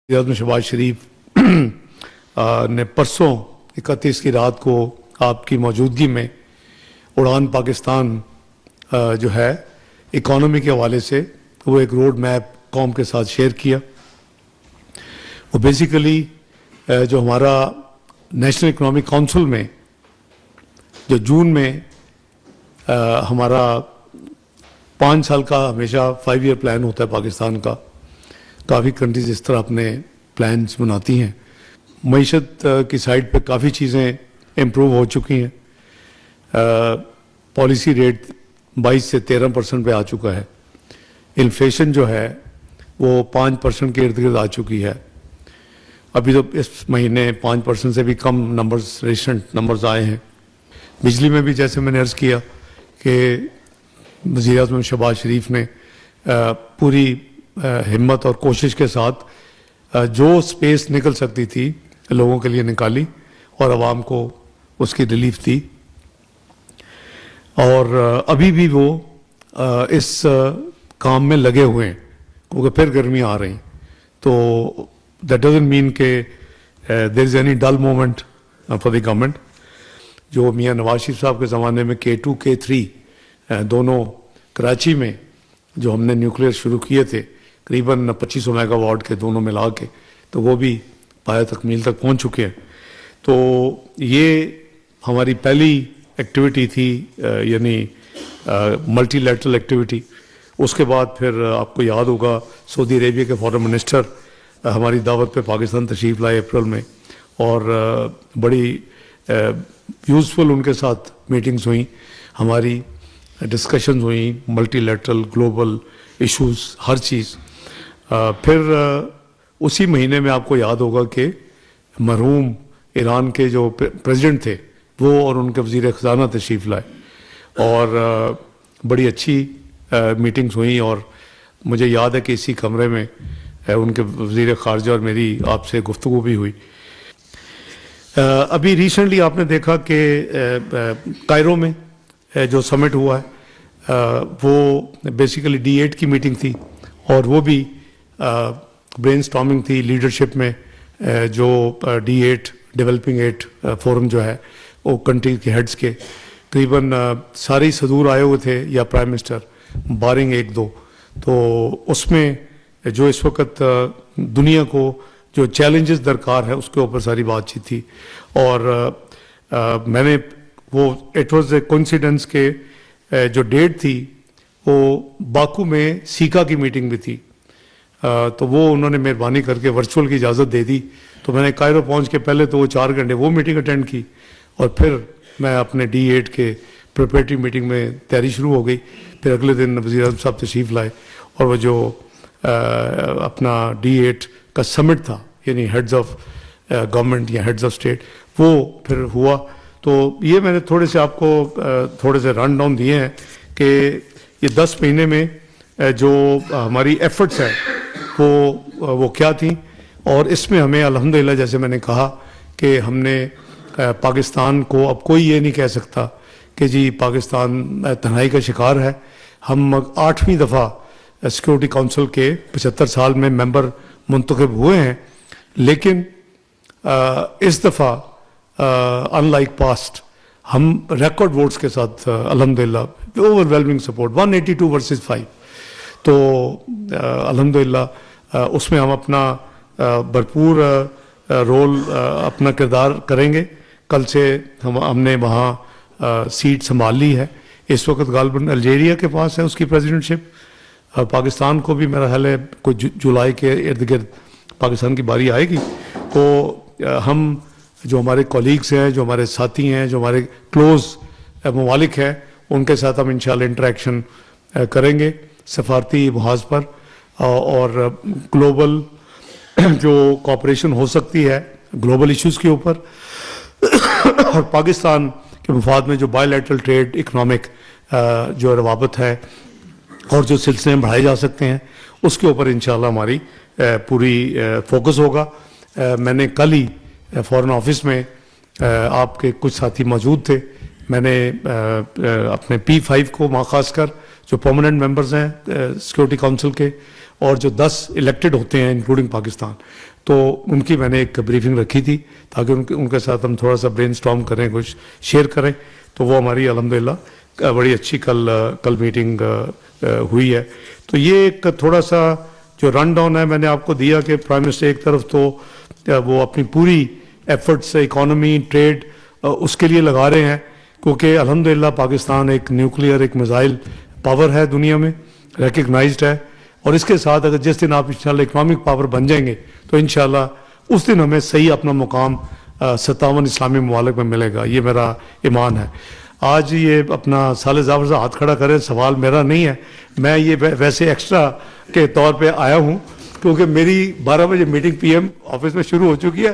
में शहबाज शरीफ ने परसों 31 की रात को आपकी मौजूदगी में उड़ान पाकिस्तान जो है इकॉनमी के हवाले से वो एक रोड मैप कौम के साथ शेयर किया। वो बेसिकली जो हमारा नेशनल इकोनॉमिक काउंसिल में जो जून में हमारा 5 साल का हमेशा 5 ईयर प्लान होता है पाकिस्तान का, काफ़ी कंट्रीज इस तरह अपने प्लान्स बनाती हैं। मईशत की साइड पे काफ़ी चीज़ें इम्प्रूव हो चुकी हैं। पॉलिसी रेट 22 से 13% पे आ चुका है। इन्फ्लेशन जो है वो 5% के इर्द गिर्द आ चुकी है। अभी तो इस महीने 5% से भी कम नंबर्स, रिसेंट नंबर्स आए हैं। बिजली में भी जैसे मैंने अर्ज़ किया कि वज़ीर-ए-आज़म शहबाज शरीफ ने पूरी हिम्मत और कोशिश के साथ जो स्पेस निकल सकती थी लोगों के लिए निकाली और आवाम को उसकी रिलीफ दी। और अभी भी वो इस काम में लगे हुए हैं क्योंकि फिर गर्मियाँ आ रही। तो दैट डजंट मीन के there is any dull moment for the government. जो मियाँ नवाज शरीफ साहब के ज़माने में K2 K3 दोनों कराची में जो हमने न्यूक्लियर शुरू किए थे करीबन 2500 मेगावाट के दोनों मिला के, तो वो भी पाया तकमील तक पहुंच चुके हैं। तो ये हमारी पहली एक्टिविटी थी, यानी मल्टीलैटरल एक्टिविटी। उसके बाद फिर आपको याद होगा सऊदी अरेबिया के फॉरेन मिनिस्टर हमारी दावत पे पाकिस्तान तशरीफ़ लाए अप्रैल में, और बड़ी यूज़फुल उनके साथ मीटिंग्स हुई, हमारी डिस्कशंस हुई, मल्टीलैटरल ग्लोबल इश्यूज़, हर चीज़। फिर उसी महीने में आपको याद होगा कि मरहूम ईरान के जो प्रेसिडेंट थे वो और उनके वज़ीर ख़ज़ाना तशरीफ़ लाए और बड़ी अच्छी मीटिंग्स हुई। और मुझे याद है कि इसी कमरे में उनके वज़ीर ख़ारजा और मेरी आपसे गुफ्तगू भी हुई। अभी रिसेंटली आपने देखा कि कायरो में जो समिट हुआ है वो बेसिकली D8 की मीटिंग थी, और वो भी ब्रेनस्टॉर्मिंग थी लीडरशिप में। जो D8 डेवलपिंग 8 फोरम जो है वो कंट्री के हेड्स के करीबन सारे सदूर आए हुए थे या प्राइम मिनिस्टर बारिंग 1-2। तो उसमें जो इस वक्त दुनिया को जो चैलेंजेस दरकार है उसके ऊपर सारी बातचीत थी। और मैंने वो इट वाज ए कोइंसिडेंस के जो डेट थी वो बाकू में सीका की मीटिंग भी थी। तो वो उन्होंने मेहरबानी करके वर्चुअल की इजाज़त दे दी। तो मैंने कायरो पहुंच के पहले तो वो 4 घंटे वो मीटिंग अटेंड की, और फिर मैं अपने D8 के प्रिपरेटरी मीटिंग में तैयारी शुरू हो गई। फिर अगले दिन वज़ीर-ए-आज़म साहब तशरीफ़ लाए और वो जो अपना D8 का समिट था, यानी हेड्स ऑफ गवर्नमेंट या हेड्स ऑफ स्टेट, वो फिर हुआ। तो ये मैंने थोड़े से आपको थोड़े से रन डाउन दिए हैं कि ये 10 महीने में जो हमारी एफर्ट्स हैं वो क्या थी। और इसमें हमें अल्हम्दुलिल्लाह, जैसे मैंने कहा कि हमने पाकिस्तान को, अब कोई ये नहीं कह सकता कि जी पाकिस्तान तन्हाई का शिकार है। हम 8वीं दफ़ा सिक्योरिटी काउंसिल के 75 साल में मेंबर मुंतखब हुए हैं, लेकिन इस दफ़ा अनलाइक पास्ट हम रिकॉर्ड वोट्स के साथ अल्हम्दुलिल्लाह ओवरवेलमिंग सपोर्ट 182 वर्सेस 5। तो अल्हम्दुलिल्लाह उसमें हम अपना भरपूर रोल अपना किरदार करेंगे। कल से हमने वहाँ सीट संभाल ली है। इस वक्त गालिबन अल्जीरिया के पास है उसकी प्रेसिडेंटशिप। पाकिस्तान को भी मेरा ख्याल है कुछ जुलाई के इर्द गिर्द पाकिस्तान की बारी आएगी। तो हम जो हमारे कॉलीग्स हैं, जो हमारे साथी हैं, जो हमारे क्लोज ममालिक हैं, उनके साथ हम इंशाल्लाह इंटरेक्शन करेंगे सफारती मुहाज पर, और ग्लोबल जो कॉपरेशन हो सकती है ग्लोबल इश्यूज़ के ऊपर, और पाकिस्तान के मफाद में जो बायलैटरल ट्रेड इकनॉमिक जो रवाबत है और जो सिलसिले बढ़ाए जा सकते हैं उसके ऊपर इंशाल्लाह हमारी पूरी फोकस होगा। मैंने कल ही फॉरेन ऑफिस में आपके कुछ साथी मौजूद थे। मैंने अपने P5 को खासकर जो परमानेंट मेंबर्स हैं सिक्योरिटी काउंसिल के, और जो 10 इलेक्टेड होते हैं इंक्लूडिंग पाकिस्तान, تو ان کی میں نے ایک بریفنگ رکھی تھی تاکہ ان کے ساتھ ہم تھوڑا سا برین اسٹارم کریں, کچھ شیئر کریں. تو وہ ہماری الحمدللہ بڑی اچھی کل میٹنگ ہوئی ہے. تو یہ ایک تھوڑا سا جو رن ڈاؤن ہے میں نے آپ کو دیا کہ پرائم منسٹر ایک طرف تو وہ اپنی پوری ایفرٹس اکانومی ٹریڈ اس کے لیے لگا رہے ہیں, کیونکہ الحمدللہ پاکستان ایک نیوکلیئر ایک میزائل پاور ہے, دنیا میں ریکگنائزڈ ہے. اور اس کے ساتھ اگر جس دن آپ انشاءاللہ اکنامک پاور بن جائیں گے تو انشاءاللہ اس دن ہمیں صحیح اپنا مقام 57 اسلامی ممالک میں ملے گا, یہ میرا ایمان ہے. آج یہ اپنا سال ظفر سے ہاتھ کھڑا کرے, سوال میرا نہیں ہے, میں یہ ویسے ایکسٹرا کے طور پہ آیا ہوں کیونکہ میری 12 بجے میٹنگ PM آفس میں شروع ہو چکی ہے.